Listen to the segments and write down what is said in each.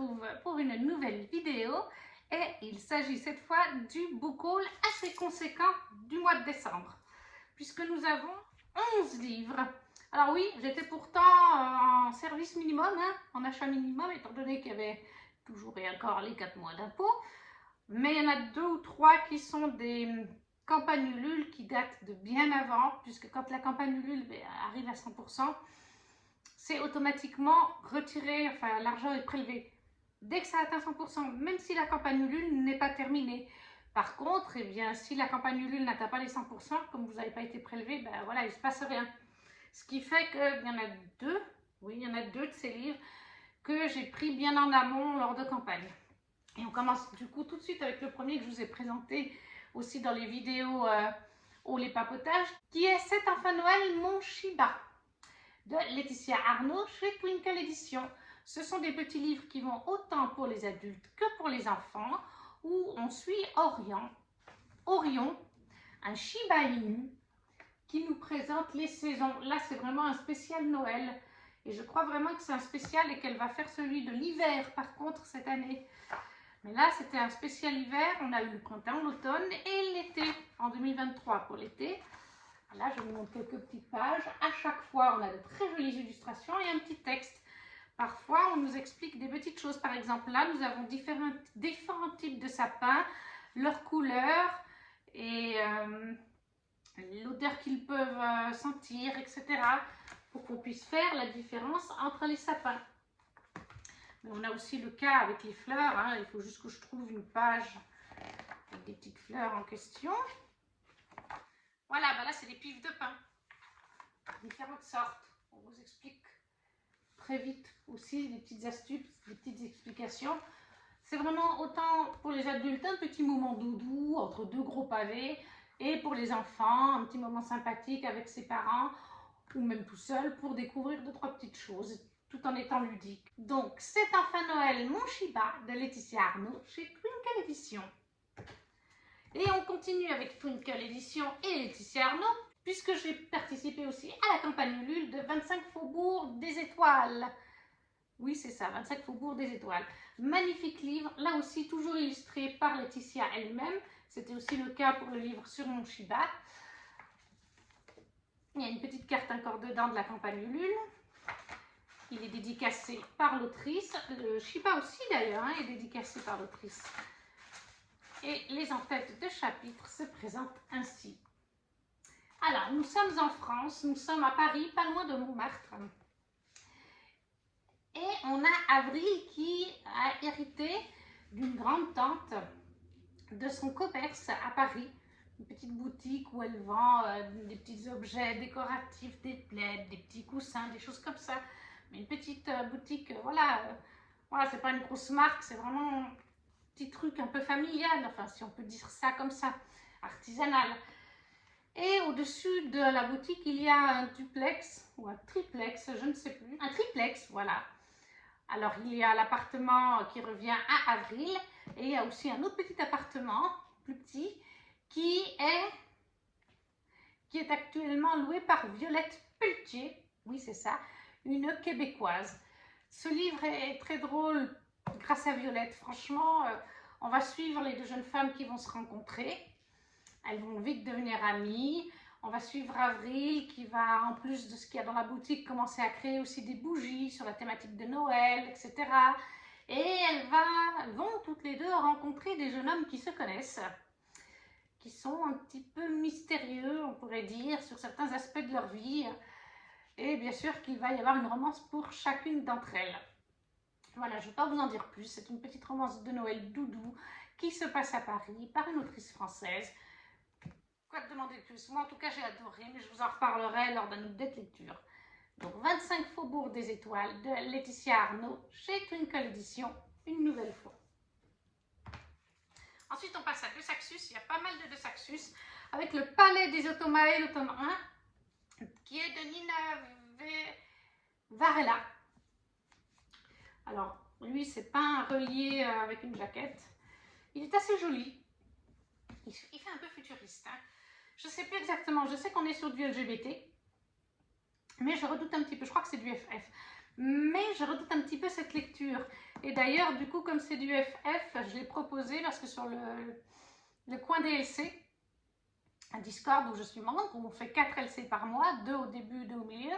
retrouve pour une nouvelle vidéo et il s'agit cette fois du book haul assez conséquent du mois de décembre puisque nous avons 11 livres. Alors oui, j'étais pourtant en service minimum, en achat minimum, étant donné qu'il y avait toujours et encore les 4 mois d'impôt, mais il y en a 2 ou 3 qui sont des campagnes Ulule qui datent de bien avant, puisque quand la campagne Ulule arrive à 100%, c'est automatiquement retiré, enfin l'argent est prélevé dès que ça atteint 100%, même si la campagne Ulule n'est pas terminée. Par contre, eh bien, si la campagne Ulule n'atteint pas les 100%, comme vous n'avez pas été prélevé, ben voilà, il ne se passe rien. Ce qui fait qu'il y en a 2, oui, il y en a 2 de ces livres que j'ai pris bien en amont lors de campagne. Et on commence du coup tout de suite avec le premier que je vous ai présenté aussi dans les vidéos ou les papotages, qui est Cet enfant Noël, mon Shiba, de Laetitia Arnaud chez Twinkle Éditions. Ce sont des petits livres qui vont autant pour les adultes que pour les enfants, où on suit Orion, un Shiba Inu, qui nous présente les saisons. Là, c'est vraiment un spécial Noël. Et je crois vraiment que c'est un spécial et qu'elle va faire celui de l'hiver, par contre, cette année. Mais là, c'était un spécial hiver. On a eu le printemps, l'automne et l'été, en 2023 pour l'été. Là, je vous montre quelques petites pages. À chaque fois, on a de très jolies illustrations et un petit texte. Parfois, on nous explique des petites choses. Par exemple, là, nous avons différents types de sapins, leurs couleurs et l'odeur qu'ils peuvent sentir, etc. pour qu'on puisse faire la différence entre les sapins. Mais on a aussi le cas avec les fleurs. Il faut juste que je trouve une page avec des petites fleurs en question. Voilà, là, c'est des pives de pin. Différentes sortes. On vous explique très vite aussi des petites astuces, des petites explications. C'est vraiment autant pour les adultes un petit moment doudou entre 2 gros pavés, et pour les enfants un petit moment sympathique avec ses parents ou même tout seul pour découvrir 2-3 petites choses tout en étant ludique. Donc Cet enfant Noël, mon Shiba de Laetitia Arnaud chez Twinkle Éditions. Et on continue avec Twinkle Éditions et Laetitia Arnaud, puisque j'ai participé aussi à la campagne Ulule de 25 Faubourgs des Étoiles. Oui, c'est ça, 25 Faubourgs des Étoiles. Magnifique livre, là aussi toujours illustré par Laetitia elle-même. C'était aussi le cas pour le livre sur mon Shiba. Il y a une petite carte encore dedans de la campagne Ulule. Il est dédicacé par l'autrice. Le Shiba aussi d'ailleurs est dédicacé par l'autrice. Et les en-têtes de chapitres se présentent ainsi. Alors, nous sommes en France, nous sommes à Paris, pas loin de Montmartre. Et on a Avril qui a hérité d'une grande tante de son commerce à Paris. Une petite boutique où elle vend des petits objets décoratifs, des plaids, des petits coussins, des choses comme ça. Mais une petite boutique, voilà, c'est pas une grosse marque, c'est vraiment un petit truc un peu familial, enfin si on peut dire ça comme ça, artisanal. Et au-dessus de la boutique, il y a un duplex ou un triplex, je ne sais plus. Un triplex, voilà. Alors, il y a l'appartement qui revient à Avril et il y a aussi un autre petit appartement, plus petit, qui est actuellement loué par Violette Pelletier. Oui, c'est ça, une Québécoise. Ce livre est très drôle grâce à Violette. Franchement, on va suivre les 2 jeunes femmes qui vont se rencontrer. Elles vont vite devenir amies. On va suivre Avril qui va, en plus de ce qu'il y a dans la boutique, commencer à créer aussi des bougies sur la thématique de Noël, etc. Et elles vont toutes les 2 rencontrer des jeunes hommes qui se connaissent, qui sont un petit peu mystérieux, on pourrait dire, sur certains aspects de leur vie. Et bien sûr qu'il va y avoir une romance pour chacune d'entre elles. Voilà, je ne vais pas vous en dire plus. C'est une petite romance de Noël doudou qui se passe à Paris par une autrice française. Quoi te demander de plus? Moi, en tout cas, j'ai adoré, mais je vous en reparlerai lors d'une autre lecture. Donc, 25 Faubourgs des Étoiles de Laetitia Arnaud chez Twinkle Éditions, une nouvelle fois. Ensuite, on passe à De Saxus. Il y a pas mal de Saxus avec le Palais des Automae, le tome 1, qui est de Nina Varela. Alors, lui, c'est pas un relié avec une jaquette. Il est assez joli. Il fait un peu futuriste. Je ne sais plus exactement, je sais qu'on est sur du LGBT, mais je redoute un petit peu, je crois que c'est du FF, mais je redoute un petit peu cette lecture. Et d'ailleurs, du coup, comme c'est du FF, je l'ai proposé parce que sur le coin des LC, un Discord où je suis membre, où on fait 4 LC par mois, 2 au début, 2 au milieu,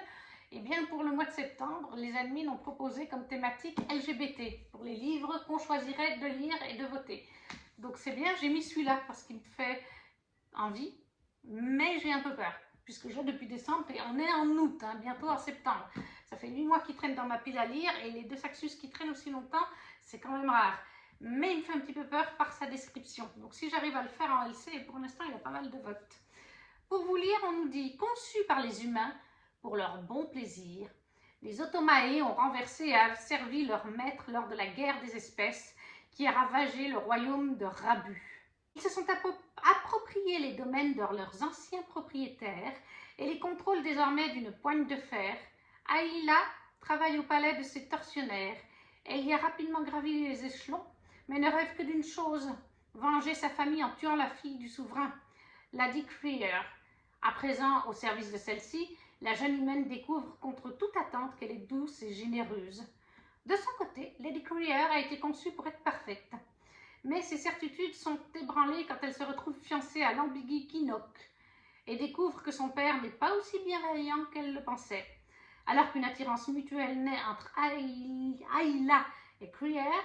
et bien pour le mois de septembre, les admins ont proposé comme thématique LGBT, pour les livres qu'on choisirait de lire et de voter. Donc c'est bien, j'ai mis celui-là parce qu'il me fait envie, mais j'ai un peu peur, puisque je l'ai depuis décembre et on est en août, hein, bientôt en septembre. Ça fait 8 mois qu'il traîne dans ma pile à lire et les 2 Saxus qui traînent aussi longtemps, c'est quand même rare. Mais il me fait un petit peu peur par sa description. Donc si j'arrive à le faire en LC, et pour l'instant il y a pas mal de votes. Pour vous lire, on nous dit « Conçus par les humains pour leur bon plaisir, les Otomae ont renversé et asservi leur maître lors de la guerre des espèces qui a ravagé le royaume de Rabu. Ils se sont appropriés les domaines de leurs anciens propriétaires et les contrôlent désormais d'une poigne de fer. Aïla travaille au palais de ses tortionnaires. Elle y a rapidement gravi les échelons, mais ne rêve que d'une chose, venger sa famille en tuant la fille du souverain, Lady Creer. À présent, au service de celle-ci, la jeune humaine découvre contre toute attente qu'elle est douce et généreuse. De son côté, Lady Creer a été conçue pour être parfaite. Mais ses certitudes sont ébranlées quand elle se retrouve fiancée à l'ambigu Kinok et découvre que son père n'est pas aussi bienveillant qu'elle le pensait. Alors qu'une attirance mutuelle naît entre Aïla et Creer,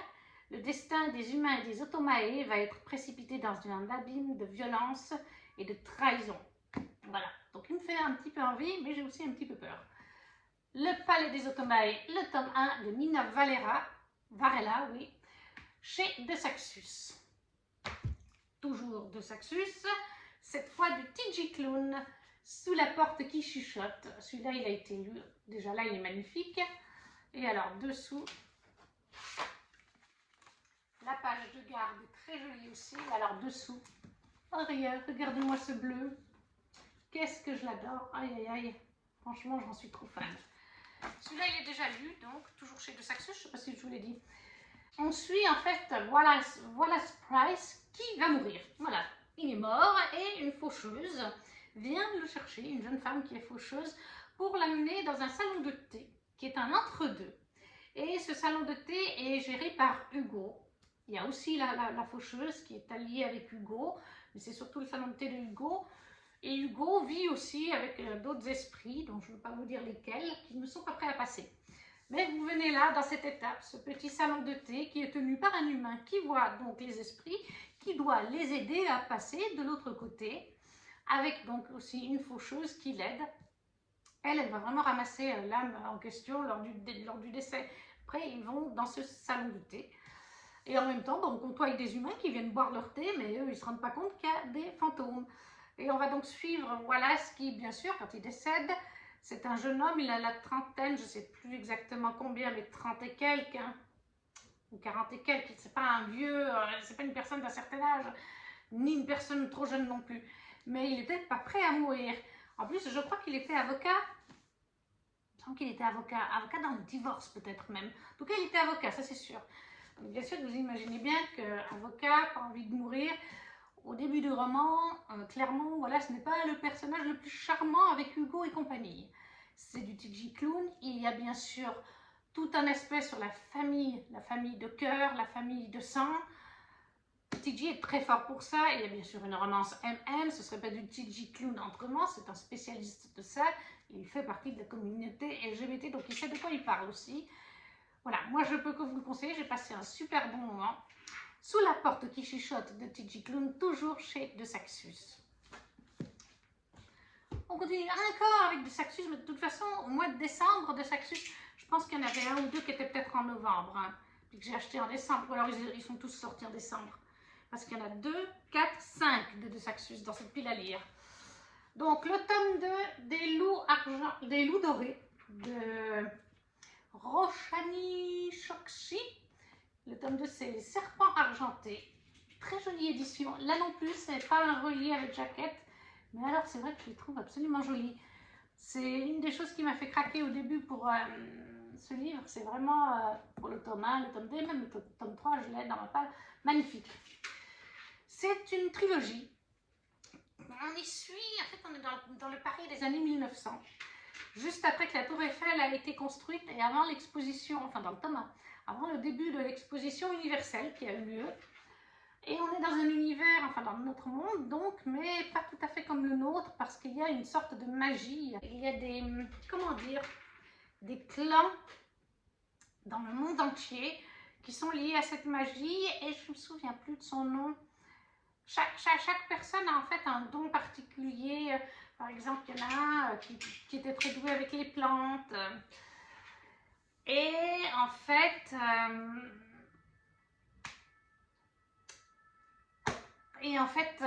le destin des humains et des Otomae va être précipité dans un abîme de violence et de trahison. Voilà, donc il me fait un petit peu envie, mais j'ai aussi un petit peu peur. Le Palais des Otomae, le tome 1 de Nina Varela, oui, chez De Saxus. Toujours De Saxus, cette fois du TG Clown, Sous la porte qui chuchote. Celui-là, il a été lu, déjà là, il est magnifique. Et alors, dessous, la page de garde est très jolie aussi. Alors, dessous, oh, regardez-moi ce bleu. Qu'est-ce que je l'adore. Aïe, aïe, aïe. Franchement, j'en suis trop fan. Celui-là, il est déjà lu, donc toujours chez De Saxus, je ne sais pas si je vous l'ai dit. On suit en fait Wallace Price qui va mourir. Voilà, il est mort et une faucheuse vient le chercher, une jeune femme qui est faucheuse, pour l'amener dans un salon de thé qui est un entre-deux. Et ce salon de thé est géré par Hugo. Il y a aussi la faucheuse qui est alliée avec Hugo, mais c'est surtout le salon de thé de Hugo. Et Hugo vit aussi avec d'autres esprits, dont je ne veux pas vous dire lesquels, qui ne sont pas prêts à passer. Mais vous venez là, dans cette étape, ce petit salon de thé qui est tenu par un humain qui voit donc les esprits, qui doit les aider à passer de l'autre côté, avec donc aussi une faucheuse qui l'aide. Elle va vraiment ramasser l'âme en question lors du décès. Après, ils vont dans ce salon de thé. Et en même temps, on côtoie des humains qui viennent boire leur thé, mais eux, ils ne se rendent pas compte qu'il y a des fantômes. Et on va donc suivre Wallace qui, bien sûr, quand il décède, c'est un jeune homme, il a la trentaine, je ne sais plus exactement combien, mais 30 et quelques, hein, ou 40 et quelques, c'est pas un vieux, c'est pas une personne d'un certain âge, ni une personne trop jeune non plus. Mais il n'était pas prêt à mourir. En plus, je crois qu'il était avocat. Il me semble qu'il était avocat dans le divorce peut-être même. En tout cas, il était avocat, ça c'est sûr. Donc, bien sûr, vous imaginez bien qu'avocat, pas envie de mourir. Au début du roman, clairement, voilà, ce n'est pas le personnage le plus charmant avec Hugo et compagnie. C'est du TG Clown. Il y a bien sûr tout un aspect sur la famille de cœur, la famille de sang. TG est très fort pour ça. Il y a bien sûr une romance MM. Ce ne serait pas du TG Clown autrement. C'est un spécialiste de ça. Il fait partie de la communauté LGBT, donc il sait de quoi il parle aussi. Voilà, moi je peux que vous le conseiller. J'ai passé un super bon moment. Sous la porte qui chuchote de TG Clown, toujours chez De Saxus. On continue encore avec De Saxus, mais de toute façon, au mois de décembre, De Saxus, je pense qu'il y en avait un ou deux qui étaient peut-être en novembre, hein, puis que j'ai acheté en décembre, ou alors ils sont tous sortis en décembre. Parce qu'il y en a 2, 4, 5 de Saxus dans cette pile à lire. Donc, le tome 2 des loups dorés de Roshani Chokshi. Le tome 2, c'est Les Serpents Argentés. Très jolie édition. Là non plus, c'est pas un relié avec jaquette. Mais alors, c'est vrai que je les trouve absolument jolies. C'est une des choses qui m'a fait craquer au début pour ce livre. C'est vraiment pour le tome 1, le tome 2, même le tome 3, je l'ai dans ma page. Magnifique. C'est une trilogie. On y suit, en fait, on est dans le Paris des années 1900. Juste après que la Tour Eiffel a été construite et avant l'exposition, enfin dans le tome 1, avant le début de l'exposition universelle qui a eu lieu. Et on est dans un univers, enfin dans notre monde donc, mais pas tout à fait comme le nôtre, parce qu'il y a une sorte de magie. Il y a des, comment dire, des clans dans le monde entier qui sont liés à cette magie, et je ne me souviens plus de son nom. Chaque personne a en fait un don particulier. Par exemple, il y en a un qui était très doué avec les plantes. Et en fait,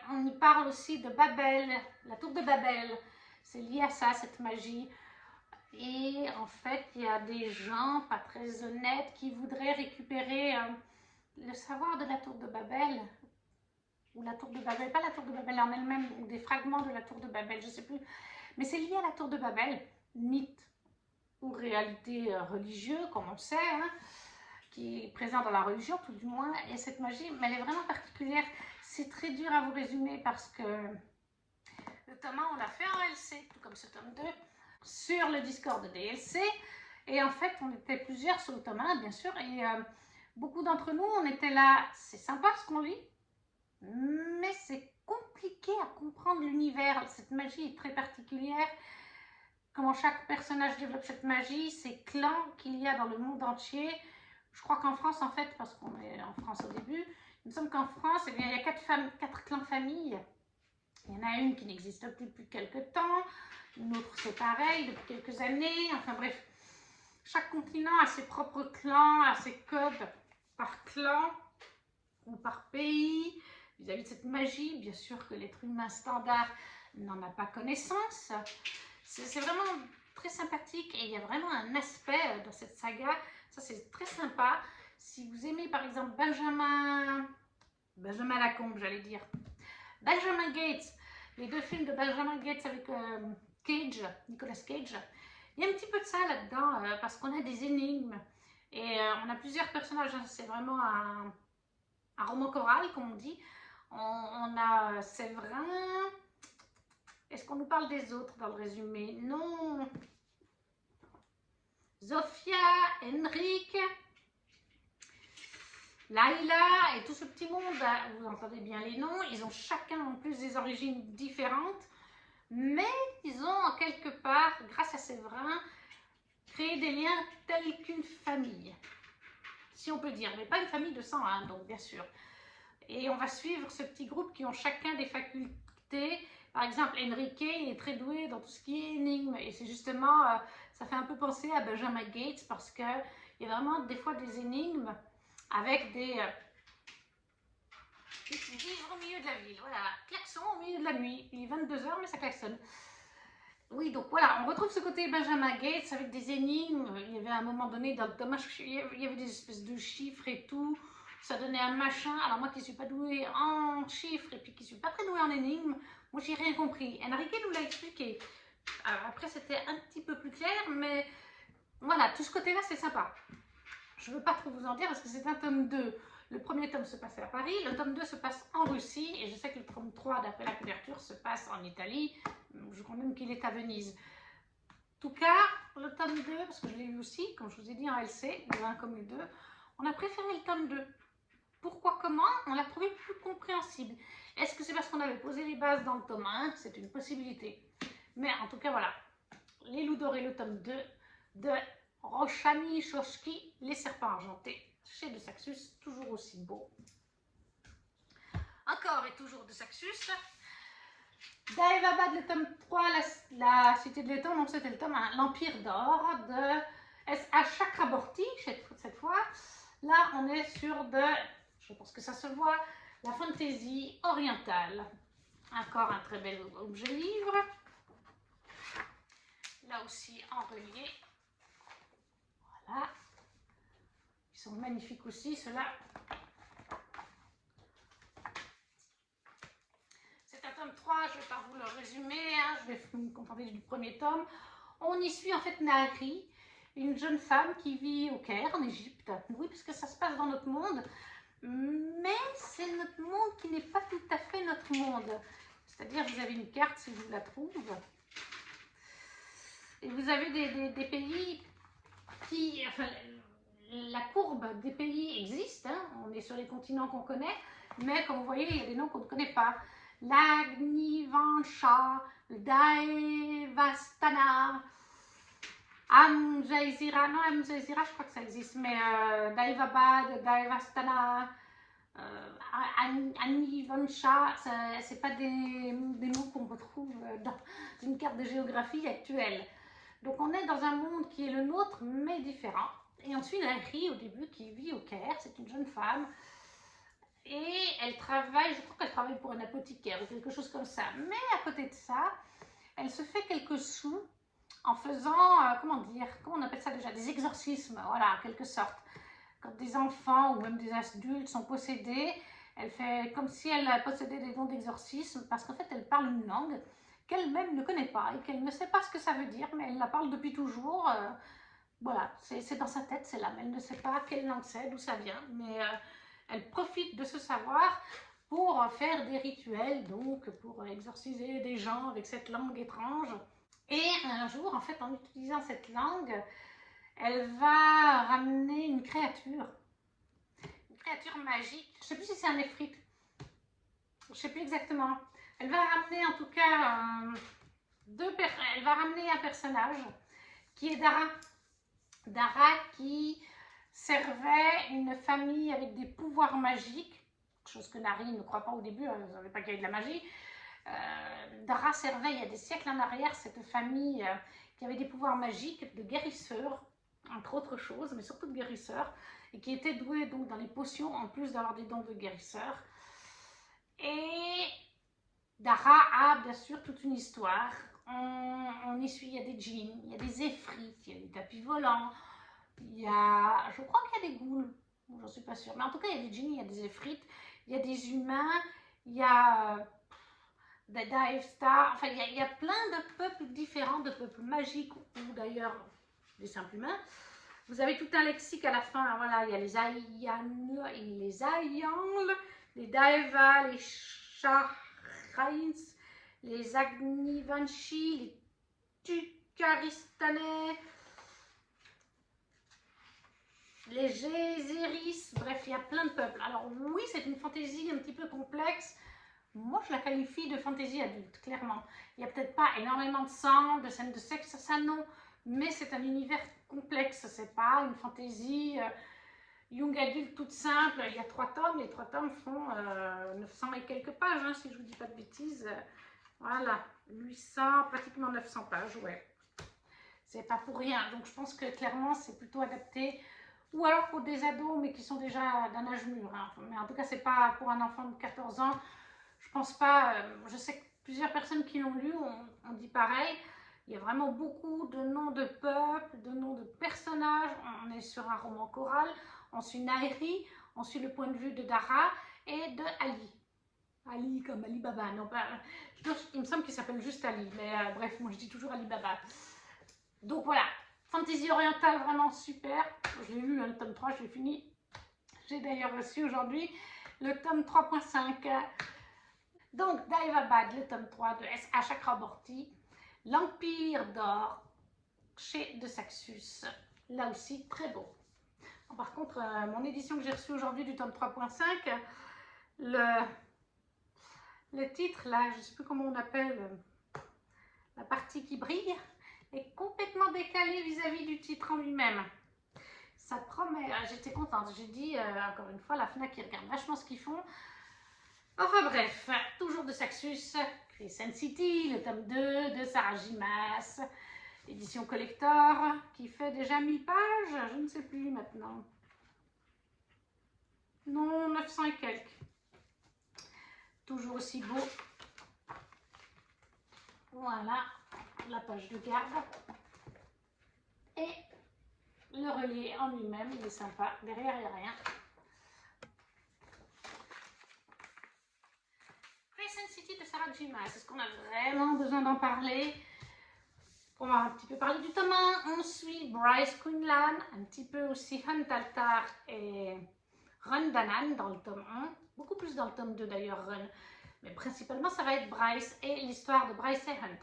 on y parle aussi de Babel, la tour de Babel. C'est lié à ça, cette magie. Et en fait, il y a des gens pas très honnêtes qui voudraient récupérer le savoir de la tour de Babel. Ou la tour de Babel, pas la tour de Babel en elle-même, ou des fragments de la tour de Babel, je ne sais plus. Mais c'est lié à la tour de Babel, mythe ou réalité religieuse, comme on sait, hein, qui est présent dans la religion, tout du moins. Et cette magie, mais elle est vraiment particulière. C'est très dur à vous résumer parce que le tome 1, on l'a fait en LC, tout comme ce tome 2, sur le Discord des LC. Et en fait, on était plusieurs sur le tome 1, bien sûr, et beaucoup d'entre nous, on était là. C'est sympa ce qu'on lit, mais c'est compliqué à comprendre l'univers. Cette magie est très particulière. Comment chaque personnage développe cette magie, ces clans qu'il y a dans le monde entier. Je crois qu'en France, en fait, parce qu'on est en France au début, il me semble qu'en France, eh bien, il y a 4 clans familles. Il y en a une qui n'existe plus depuis quelques temps, une autre c'est pareil depuis quelques années. Enfin bref, chaque continent a ses propres clans, a ses codes par clan ou par pays vis-à-vis de cette magie. Bien sûr que l'être humain standard n'en a pas connaissance. C'est vraiment très sympathique et il y a vraiment un aspect dans cette saga. Ça, c'est très sympa. Si vous aimez par exemple Benjamin Lacombe, j'allais dire, Benjamin Gates, les 2 films de Benjamin Gates avec Nicolas Cage, il y a un petit peu de ça là-dedans parce qu'on a des énigmes et on a plusieurs personnages. C'est vraiment un roman choral, comme on dit. On a Séverin. Est-ce qu'on nous parle des autres dans le résumé? Non. Zofia, Henrik, Laila et tout ce petit monde, vous entendez bien les noms, ils ont chacun en plus des origines différentes, mais ils ont en quelque part, grâce à Séverin, créé des liens tels qu'une famille, si on peut dire, mais pas une famille de sang, hein, donc bien sûr. Et on va suivre ce petit groupe qui ont chacun des facultés. Par exemple, Enrique est très doué dans tout ce qui est énigme, et c'est justement, ça fait un peu penser à Benjamin Gates, parce qu'il y a vraiment des fois des énigmes avec des vivre au milieu de la ville, voilà, klaxon au milieu de la nuit, il est 22 h mais ça klaxonne. Oui, donc voilà, on retrouve ce côté Benjamin Gates avec des énigmes. Il y avait à un moment donné dans le tome, il y avait des espèces de chiffres et tout, ça donnait un machin. Alors moi qui ne suis pas douée en chiffres et puis qui ne suis pas très douée en énigmes, moi j'ai rien compris. Enrique nous l'a expliqué. Alors après c'était un petit peu plus clair, mais voilà, tout ce côté-là c'est sympa. Je ne veux pas trop vous en dire parce que c'est un tome 2. Le premier tome se passait à Paris, le tome 2 se passe en Russie, et je sais que le tome 3, d'après la couverture, se passe en Italie. Je crois même qu'il est à Venise. En tout cas, le tome 2, parce que je l'ai lu aussi, comme je vous ai dit en LC, le 1 comme le 2, on a préféré le tome 2. Pourquoi, comment? On l'a trouvé plus compréhensible. Est-ce que c'est parce qu'on avait posé les bases dans le tome 1? C'est une possibilité. Mais en tout cas, voilà. Les Loups dorés, le tome 2 de Roshani Shoshki, Les serpents argentés, chez De Saxus, toujours aussi beau. Encore et toujours De Saxus. Daevabad, le tome 3, la cité de l'étang, non, c'était le tome 1, l'Empire d'or de S.H. Chakraborty, cette fois. Là, on est sur je pense que ça se voit, la fantaisie orientale. Encore un très bel objet livre. Là aussi en relié. Voilà. Ils sont magnifiques aussi, ceux-là. C'est un tome 3, je ne vais pas vous le résumer, hein, je vais me contenter du premier tome. On y suit en fait Nahri, une jeune femme qui vit au Caire, en Égypte. Oui, parce que ça se passe dans notre monde, mais c'est notre monde qui n'est pas tout à fait notre monde. C'est-à-dire, vous avez une carte, si je vous la trouve, et vous avez des pays qui... Enfin, la courbe des pays existe, hein, on est sur les continents qu'on connaît, mais comme vous voyez, il y a des noms qu'on ne connaît pas. L'Agnivansha, le Daevastana, Amjaizira, non, Amjaizira, je crois que ça existe, mais Daevabad, Daevastana, Anivansha, c'est pas des noms qu'on retrouve dans une carte de géographie actuelle. Donc on est dans un monde qui est le nôtre, mais différent. Et ensuite, Larry, au début, qui vit au Caire, c'est une jeune femme. Et elle travaille, je crois qu'elle travaille pour un apothicaire ou quelque chose comme ça. Mais à côté de ça, elle se fait quelques sous en faisant, comment dire, comment on appelle ça déjà, des exorcismes, voilà, en quelque sorte. Quand des enfants ou même des adultes sont possédés, elle fait comme si elle possédait des dons d'exorcisme parce qu'en fait, elle parle une langue qu'elle-même ne connaît pas et qu'elle ne sait pas ce que ça veut dire, mais elle la parle depuis toujours. Voilà, c'est dans sa tête, c'est là, mais elle ne sait pas quelle langue c'est, d'où ça vient, mais elle profite de ce savoir pour faire des rituels, donc pour exorciser des gens avec cette langue étrange. Et un jour, en fait, en utilisant cette langue, elle va ramener une créature magique. Je ne sais plus si c'est un Efrit, je ne sais plus exactement. Elle va ramener en tout cas elle va ramener un personnage qui est Dara. Dara qui servait une famille avec des pouvoirs magiques, chose que Nari ne croit pas au début, elle ne savait pas qu'il y avait de la magie. Dara servait il y a des siècles en arrière cette famille qui avait des pouvoirs magiques de guérisseurs, entre autres choses, mais surtout de guérisseurs, et qui était douée donc dans les potions en plus d'avoir des dons de guérisseurs. Et Dara a bien sûr toute une histoire. On y suit, il y a des djinns, il y a des effrits, il y a des tapis volants, il y a, je crois qu'il y a des ghouls, j'en suis pas sûre, mais en tout cas il y a des djinns, il y a des effrits, il y a des humains, il y a des Daevstar, enfin il y a plein de peuples différents, de peuples magiques ou d'ailleurs des simples humains. Vous avez tout un lexique à la fin, voilà, il y a les Ayangl, les Daeva, les Shahrains, les Agnivanshi, les Tukaristanais, les Gézéris, bref, il y a plein de peuples. Alors oui, c'est une fantaisie un petit peu complexe. Moi, je la qualifie de fantaisie adulte, clairement. Il n'y a peut-être pas énormément de sang, de scènes de sexe, ça non. Mais c'est un univers complexe, c'est pas une fantaisie young adulte toute simple. Il y a 3 tomes, les 3 tomes font 900 et quelques pages, hein, si je vous dis pas de bêtises. Voilà, 800, pratiquement 900 pages, ouais. C'est pas pour rien, donc je pense que clairement c'est plutôt adapté, ou alors pour des ados, mais qui sont déjà d'un âge mûr. Hein. Mais en tout cas, c'est pas pour un enfant de 14 ans. Je pense pas, je sais que plusieurs personnes qui l'ont lu ont dit pareil. Il y a vraiment beaucoup de noms de peuples, de noms de personnages. On est sur un roman choral. On suit Nahiri, on suit le point de vue de Dara et de Ali. Ali comme Ali Baba, non pas. Il me semble qu'il s'appelle juste Ali, mais bref, moi je dis toujours Ali Baba. Donc voilà, fantasy orientale vraiment super. Je l'ai lu, hein, le tome 3, je l'ai fini. J'ai d'ailleurs reçu aujourd'hui le tome 3.5. Donc, Daevabad, le tome 3 de S.H. Chakraborty, L'Empire d'Or, chez De Saxus. Là aussi, très beau. Bon, par contre, mon édition que j'ai reçue aujourd'hui du tome 3.5, le titre, là, je ne sais plus comment on appelle, la partie qui brille, est complètement décalée vis-à-vis du titre en lui-même. Ça promet, j'étais contente. J'ai dit, encore une fois, la FNAC, ils regardent vachement ce qu'ils font. Enfin bref, toujours de Saxus, Crescent City, le tome 2 de Sarah J. Maas, édition collector, qui fait déjà 1000 pages, je ne sais plus maintenant. Non, 900 et quelques. Toujours aussi beau. Voilà, la page de garde. Et le relié en lui-même, il est sympa. Derrière, il n'y a rien. Crescent City de Sarah J. Maas, est-ce qu'on a vraiment besoin d'en parler? On va un petit peu parler du tome 1. On suit Bryce Quinlan, un petit peu aussi Hunt Altar et Run Danan dans le tome 1. Beaucoup plus dans le tome 2 d'ailleurs, Run. Mais principalement, ça va être Bryce et l'histoire de Bryce et Hunt.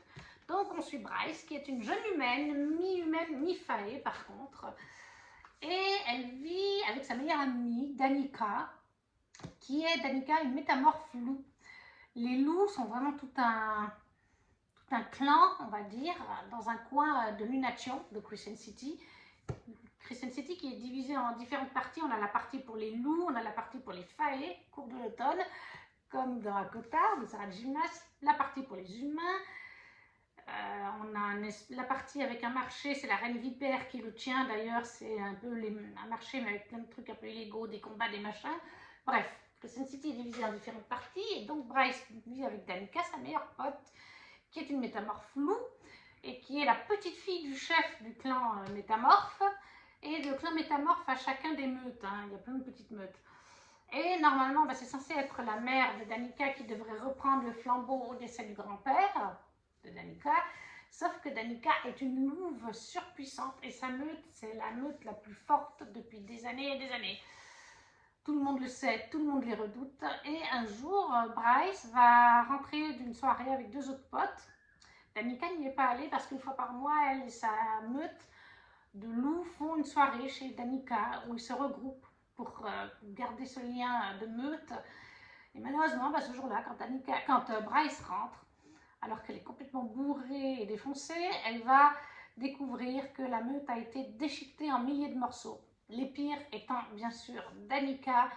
Donc, on suit Bryce, qui est une jeune humaine, mi-faée par contre, Et elle vit avec sa meilleure amie, Danica, qui est Danica, une métamorphe loup. Les loups sont vraiment tout un clan, on va dire, dans un coin de Lunation, de Crescent City. Crescent City qui est divisé en différentes parties. On a la partie pour les loups, on a la partie pour les faées, cours de l'automne, comme dans Dakota, de Sarah Gymnast, la partie pour les humains. On a la partie avec un marché, c'est la Reine Vipère qui le tient d'ailleurs, c'est un peu un marché mais avec plein de trucs un peu illégaux, des combats, des machins. Bref, Crescent City est divisé en différentes parties et donc Bryce vit avec Danica, sa meilleure pote, qui est une métamorphe loup et qui est la petite fille du chef du clan métamorphe. Et le clan métamorphe a chacun des meutes, hein. Il y a plein de petites meutes. Et normalement, c'est censé être la mère de Danica qui devrait reprendre le flambeau au décès du grand-père de Danica. Sauf que Danica est une louve surpuissante et sa meute, c'est la meute la plus forte depuis des années et des années. Tout le monde le sait, tout le monde les redoute. Et un jour, Bryce va rentrer d'une soirée avec deux autres potes. Danica n'y est pas allée parce qu'une fois par mois, elle et sa meute de loups font une soirée chez Danica où ils se regroupent pour garder ce lien de meute. Et malheureusement, ce jour-là, quand Bryce rentre, alors qu'elle est complètement bourrée et défoncée, elle va découvrir que la meute a été déchiquetée en milliers de morceaux. Les pires étant bien sûr Danica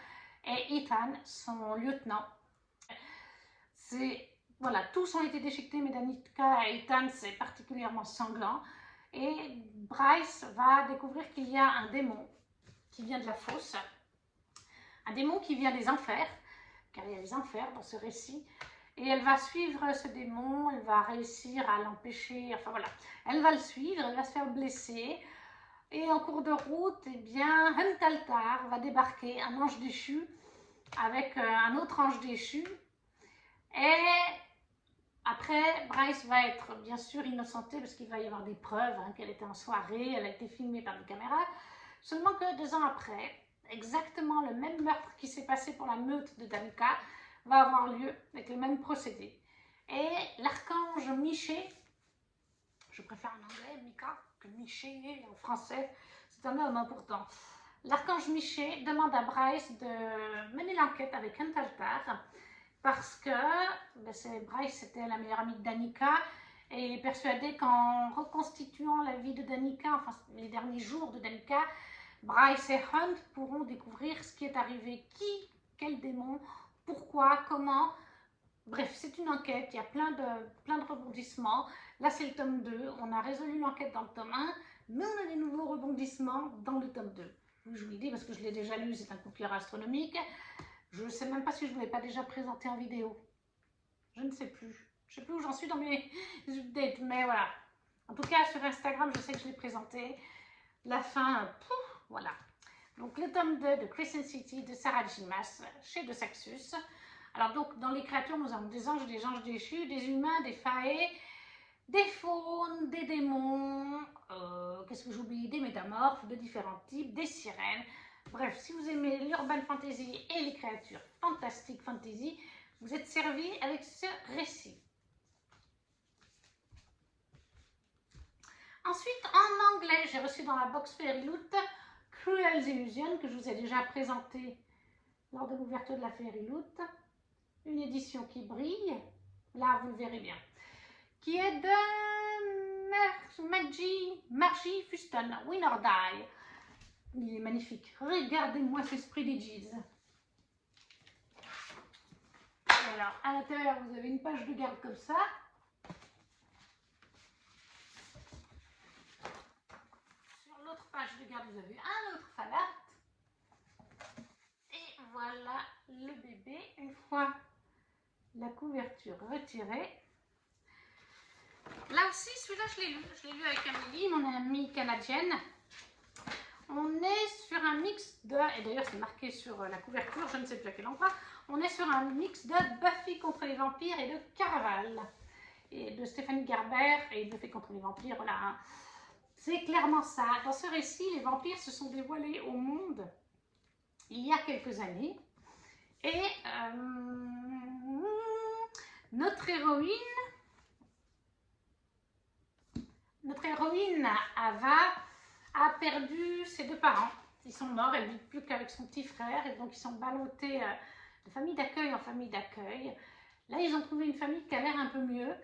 et Ethan, son lieutenant. Voilà, tous ont été déchiquetés, mais Danica et Ethan, c'est particulièrement sanglant. Et Bryce va découvrir qu'il y a un démon qui vient de la fosse, un démon qui vient des enfers, car il y a les enfers dans ce récit. Et elle va suivre ce démon, elle va réussir à l'empêcher, enfin voilà, elle va le suivre, elle va se faire blesser. Et en cours de route, eh bien, Huntaltar va débarquer, un ange déchu, avec un autre ange déchu. Et après, Bryce va être bien sûr innocentée parce qu'il va y avoir des preuves qu'elle était en soirée, elle a été filmée par des caméras. Seulement que 2 ans après, exactement le même meurtre qui s'est passé pour la meute de Danica va avoir lieu avec le même procédé. Et l'archange Miché, je préfère en anglais Mika que Miché en français, c'est un homme important. L'archange Miché demande à Bryce de mener l'enquête avec Huntaltar parce que Bryce était la meilleure amie de Danica et il est persuadé qu'en reconstituant la vie de Danica, enfin les derniers jours de Danica, Bryce et Hunt pourront découvrir ce qui est arrivé, qui, quel démon, pourquoi, comment. Bref, c'est une enquête, il y a plein de rebondissements. Là, c'est le tome 2, on a résolu l'enquête dans le tome 1, mais on a des nouveaux rebondissements dans le tome 2. Je vous l'ai dit parce que je l'ai déjà lu, c'est un coup de cœur astronomique. Je ne sais même pas si je ne vous l'ai pas déjà présenté en vidéo. Je ne sais plus. Je ne sais plus où j'en suis dans mes updates, mais voilà. En tout cas, sur Instagram, je sais que je l'ai présenté. La fin, voilà. Donc, le tome 2 de Crescent City de Sarah Gymnast chez De Saxus. Alors, donc, dans les créatures, nous avons des anges déchus, des humains, des faées, des faunes, des démons, qu'est-ce que j'oublie, des métamorphes de différents types, des sirènes. Bref, si vous aimez l'urban fantasy et les créatures fantastiques fantasy, vous êtes servi avec ce récit. Ensuite, en anglais, j'ai reçu dans la box Fairy Loot Cruel Illusion, que je vous ai déjà présenté lors de l'ouverture de la Fairy Loot. Une édition qui brille, là vous le verrez bien, qui est de Margie Fuston, Win or Die. Il est magnifique. Regardez-moi ce esprit des G's. Alors, à l'intérieur, vous avez une page de garde comme ça. Sur l'autre page de garde, vous avez un autre fan art. Et voilà le bébé. Une fois la couverture retirée. Là aussi, celui-là, je l'ai lu. Je l'ai lu avec Amélie, mon amie canadienne. On est sur un mix de, et d'ailleurs c'est marqué sur la couverture, je ne sais plus à quel endroit, on est sur un mix de Buffy contre les vampires et de Caraval. Et de Stéphanie Gerber et Buffy contre les vampires, voilà. C'est clairement ça. Dans ce récit, les vampires se sont dévoilés au monde il y a quelques années. Et notre héroïne Ava a perdu ses deux parents. Ils sont morts, elle ne vit plus qu'avec son petit frère et donc ils sont ballottés de famille d'accueil en famille d'accueil. Là, ils ont trouvé une famille qui a l'air un peu mieux.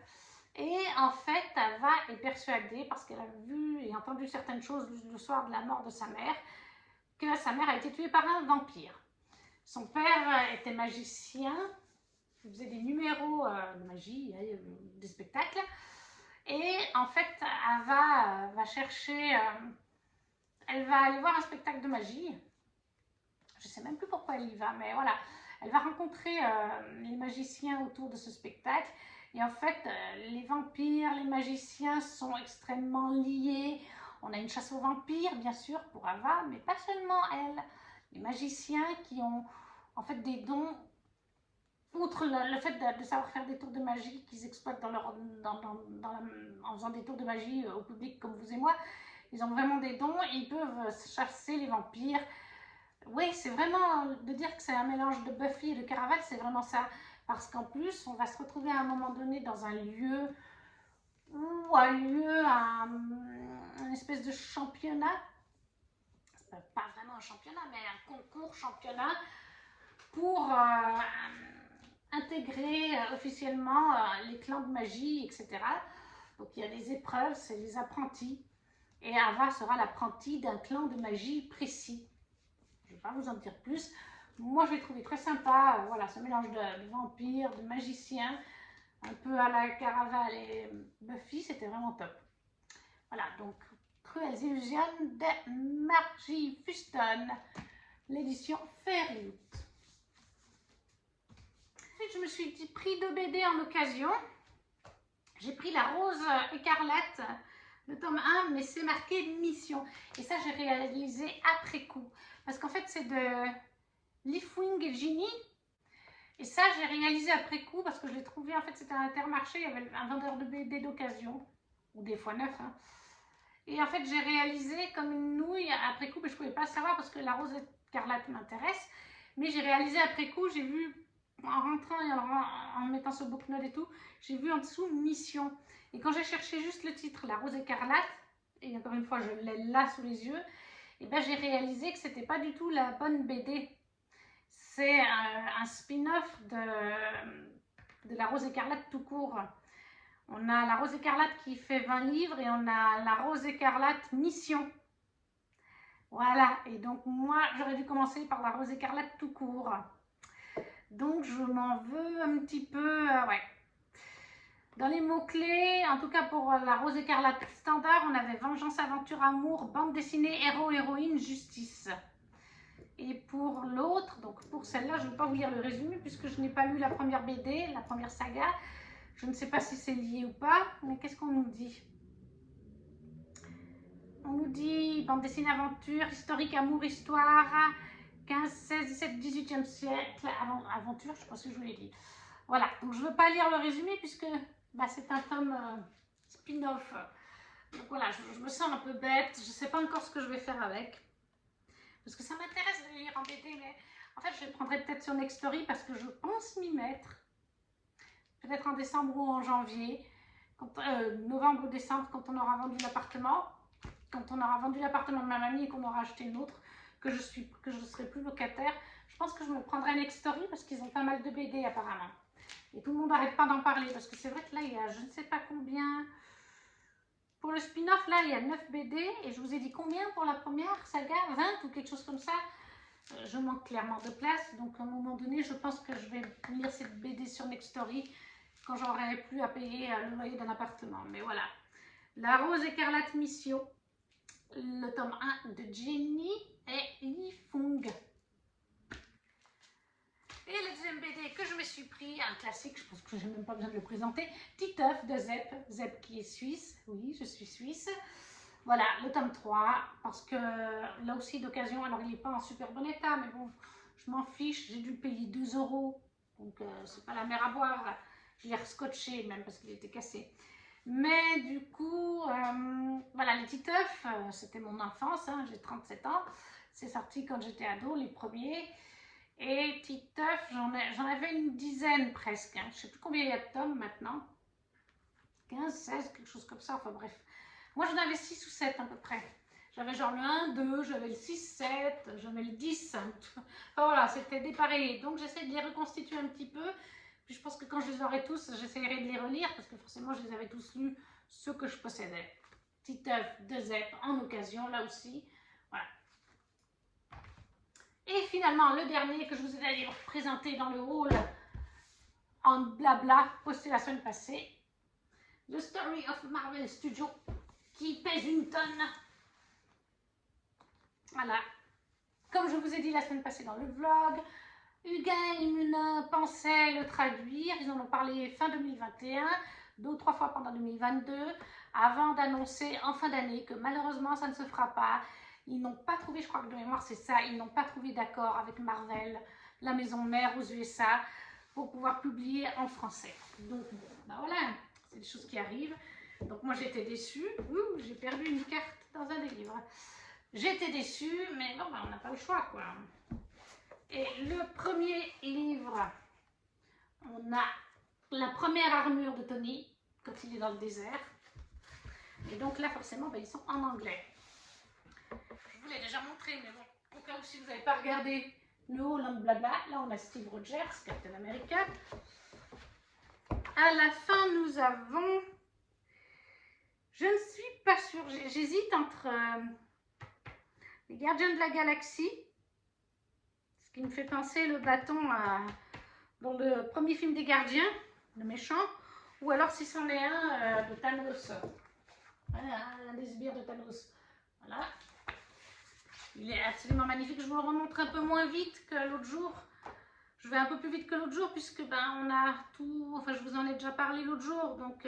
Et en fait, Ava est persuadée, parce qu'elle a vu et entendu certaines choses le soir de la mort de sa mère, que sa mère a été tuée par un vampire. Son père était magicien, il faisait des numéros de magie, des spectacles. Et en fait, Ava va chercher, elle va aller voir un spectacle de magie. Je ne sais même plus pourquoi elle y va, mais voilà. Elle va rencontrer les magiciens autour de ce spectacle. Et en fait, les vampires, les magiciens sont extrêmement liés. On a une chasse aux vampires, bien sûr, pour Ava, mais pas seulement elle. Les magiciens qui ont en fait des dons, outre le fait de savoir faire des tours de magie qu'ils exploitent en faisant des tours de magie au public comme vous et moi, ils ont vraiment des dons et ils peuvent chasser les vampires. Oui, c'est vraiment, de dire que c'est un mélange de Buffy et de Caraval, c'est vraiment ça. Parce qu'en plus, on va se retrouver à un moment donné dans un lieu où a lieu une espèce de championnat. Pas vraiment un championnat, mais un concours championnat pour intégrer officiellement les clans de magie, etc. Donc il y a des épreuves, c'est les apprentis. Et Ava sera l'apprentie d'un clan de magie précis. Je ne vais pas vous en dire plus. Moi, je l'ai trouvé très sympa. Voilà, ce mélange de vampires, de magiciens, un peu à la Caraval et Buffy, c'était vraiment top. Voilà, donc Cruelles Illusions de Margie Fuston, l'édition Fairyloot. Ensuite, je me suis pris 2 BD en occasion. J'ai pris La Rose Écarlate, le tome 1, mais c'est marqué Mission. Et ça, j'ai réalisé après coup. Parce qu'en fait, c'est de Leafwing et Ginny. Et ça, j'ai réalisé après coup parce que je l'ai trouvé, en fait, c'était un Intermarché, il y avait un vendeur de BD d'occasion, ou des fois neuf. Hein. Et en fait, j'ai réalisé comme une nouille après coup, mais je ne pouvais pas savoir parce que La Rose Écarlate m'intéresse. Mais j'ai réalisé après coup, j'ai vu, en rentrant et en mettant ce booknote et tout, j'ai vu en dessous Mission. Et quand j'ai cherché juste le titre, La Rose Écarlate, et encore une fois, je l'ai là sous les yeux, et ben j'ai réalisé que c'était pas du tout la bonne BD. C'est un spin-off de La Rose Écarlate tout court. On a La Rose Écarlate qui fait 20 livres et on a La Rose Écarlate Mission. Voilà, et donc moi j'aurais dû commencer par La Rose Écarlate tout court. Donc je m'en veux un petit peu, ouais. Dans les mots-clés, en tout cas pour La Rose Écarlate standard, on avait vengeance, aventure, amour, bande dessinée, héros, héroïne, justice. Et pour l'autre, donc pour celle-là, je ne vais pas vous lire le résumé puisque je n'ai pas lu la première BD, la première saga. Je ne sais pas si c'est lié ou pas, mais qu'est-ce qu'on nous dit? On nous dit bande dessinée aventure, historique, amour, histoire, 15, 16, 17, 18e siècle, aventure, je pense que je vous l'ai dit. Voilà, donc je ne veux pas lire le résumé puisque bah, c'est un tome spin-off. Donc voilà, je me sens un peu bête, je ne sais pas encore ce que je vais faire avec. Parce que ça m'intéresse de lire en BD, mais en fait je les prendrai peut-être sur Nextory parce que je pense m'y mettre. Peut-être en décembre ou en janvier, novembre ou décembre, quand on aura vendu l'appartement. Quand on aura vendu l'appartement de ma mamie et qu'on aura acheté une autre, que je ne serai plus locataire, je pense que je me prendrai Nextory parce qu'ils ont pas mal de BD apparemment. Et tout le monde n'arrête pas d'en parler parce que c'est vrai que là il y a je ne sais pas combien. Pour le spin-off, là il y a 9 BD et je vous ai dit combien pour la première saga, 20 ou quelque chose comme ça. Je manque clairement de place, donc à un moment donné, je pense que je vais lire cette BD sur Nextory quand j'aurai plus à payer le loyer d'un appartement. Mais voilà, La Rose Écarlate Mission, le tome 1 de Jenny et Yifung. Et le deuxième BD que je me suis pris, un classique, je pense que je n'ai même pas besoin de le présenter, Titeuf de Zep, Zep qui est suisse, oui, je suis suisse. Voilà, le tome 3, parce que là aussi d'occasion, alors il n'est pas en super bon état, mais bon, je m'en fiche, j'ai dû payer 2 €, donc c'est pas la mer à boire. Je l'ai rescotché même parce qu'il était cassé. Mais du coup, voilà, les Titeuf, c'était mon enfance, hein, j'ai 37 ans, c'est sorti quand j'étais ado, les premiers. Et Titeuf, j'en avais une dizaine presque, hein. Je ne sais plus combien il y a de tomes maintenant, 15, 16, quelque chose comme ça, enfin bref. Moi, j'en avais 6 ou 7 à peu près. J'avais genre le 1, 2, j'avais le 6, 7, j'avais le 10. Enfin, voilà, c'était dépareillé. Donc j'essaie de les reconstituer un petit peu. Puis je pense que quand je les aurai tous, j'essaierai de les relire parce que forcément je les avais tous lus, ceux que je possédais. Petit œuf de ZEP en occasion, là aussi. Voilà. Et finalement, le dernier que je vous ai présenté dans le haul en blabla, posté la semaine passée. The Story of Marvel Studios, qui pèse une tonne. Voilà. Comme je vous ai dit la semaine passée dans le vlog, Huguin et Munin pensaient le traduire. Ils en ont parlé fin 2021, 2 ou 3 fois pendant 2022, avant d'annoncer en fin d'année que malheureusement ça ne se fera pas. Ils n'ont pas trouvé, je crois que de mémoire c'est ça, ils n'ont pas trouvé d'accord avec Marvel, la maison mère aux USA, pour pouvoir publier en français. Donc ben voilà, c'est des choses qui arrivent. Donc moi j'étais déçue. J'ai perdu une carte dans un des livres. J'étais déçue, mais non, ben, on n'a pas le choix, quoi. Et le premier livre, on a la première armure de Tony, quand il est dans le désert. Et donc là, forcément, ben, ils sont en anglais. Je vous l'ai déjà montré, mais bon, au cas où si vous n'avez pas regardé le haut, blabla, là on a Steve Rogers, Captain America. À la fin, nous avons... Je ne suis pas sûre, j'hésite entre les Gardiens de la Galaxie, ce qui me fait penser le bâton dans le premier film des Gardiens, le méchant, ou alors si c'en est un de Thanos, voilà, un des sbires de Thanos. Voilà. Il est absolument magnifique. Je vous le remontre un peu moins vite que l'autre jour. Je vais un peu plus vite que l'autre jour puisque ben, on a tout... Enfin, je vous en ai déjà parlé l'autre jour. Donc,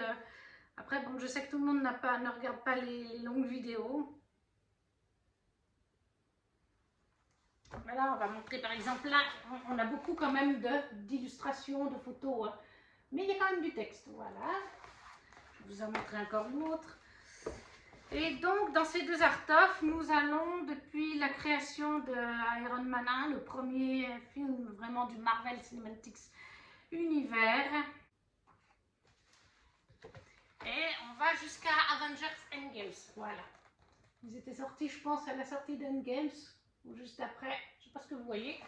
après, bon, je sais que tout le monde ne regarde pas les longues vidéos. Voilà, on va montrer par exemple là, on a beaucoup quand même d'illustrations, de photos, hein. Mais il y a quand même du texte, voilà. Je vous en montrer encore une autre. Et donc, dans ces deux art-of, nous allons, depuis la création de Iron Man 1, le premier film vraiment du Marvel Cinematic Universe, et on va jusqu'à Avengers Endgame, voilà. Ils étaient sortis, je pense, à la sortie d'Endgame, ou juste après, je ne sais pas ce que vous voyez.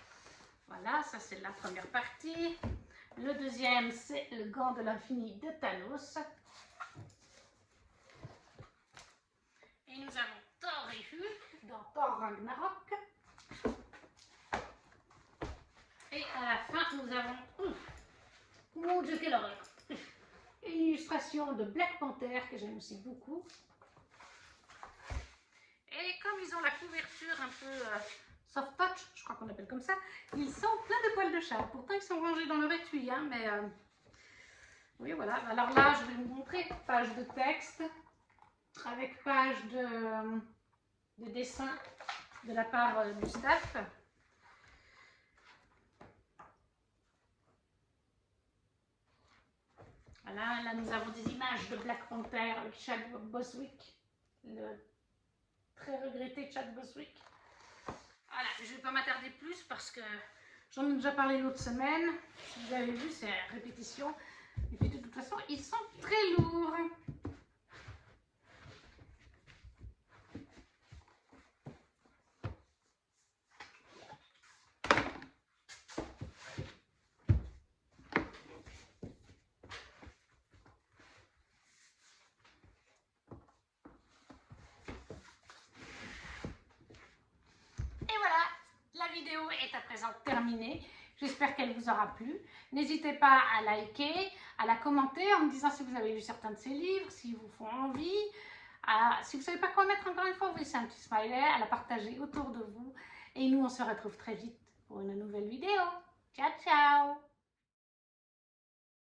Voilà, ça c'est la première partie. Le deuxième, c'est le gant de l'infini de Thanos. Et nous avons Thor et Hulk dans Thor Ragnarok. Et à la fin, nous avons, mon Dieu, quelle horreur, une illustration de Black Panther que j'aime aussi beaucoup. Et comme ils ont la couverture un peu soft touch, je crois qu'on appelle comme ça, ils sont pleins de poils de chat. Pourtant, ils sont rangés dans leur étui, hein, mais oui, voilà. Alors là, je vais vous montrer page de texte avec page de dessin de la part du staff. Voilà, là nous avons des images de Black Panther avec Chadwick Boswick, le très regretté Chadwick Boswick. Voilà, je ne vais pas m'attarder plus parce que j'en ai déjà parlé l'autre semaine. Si vous avez vu, c'est répétition. Et puis de toute façon, ils sont très lourds. La vidéo est à présent terminée. J'espère qu'elle vous aura plu. N'hésitez pas à liker, à la commenter en me disant si vous avez lu certains de ces livres, s'ils vous font envie. Si vous ne savez pas quoi mettre, encore une fois, vous laissez un petit smiley, à la partager autour de vous. Et nous, on se retrouve très vite pour une nouvelle vidéo. Ciao, ciao!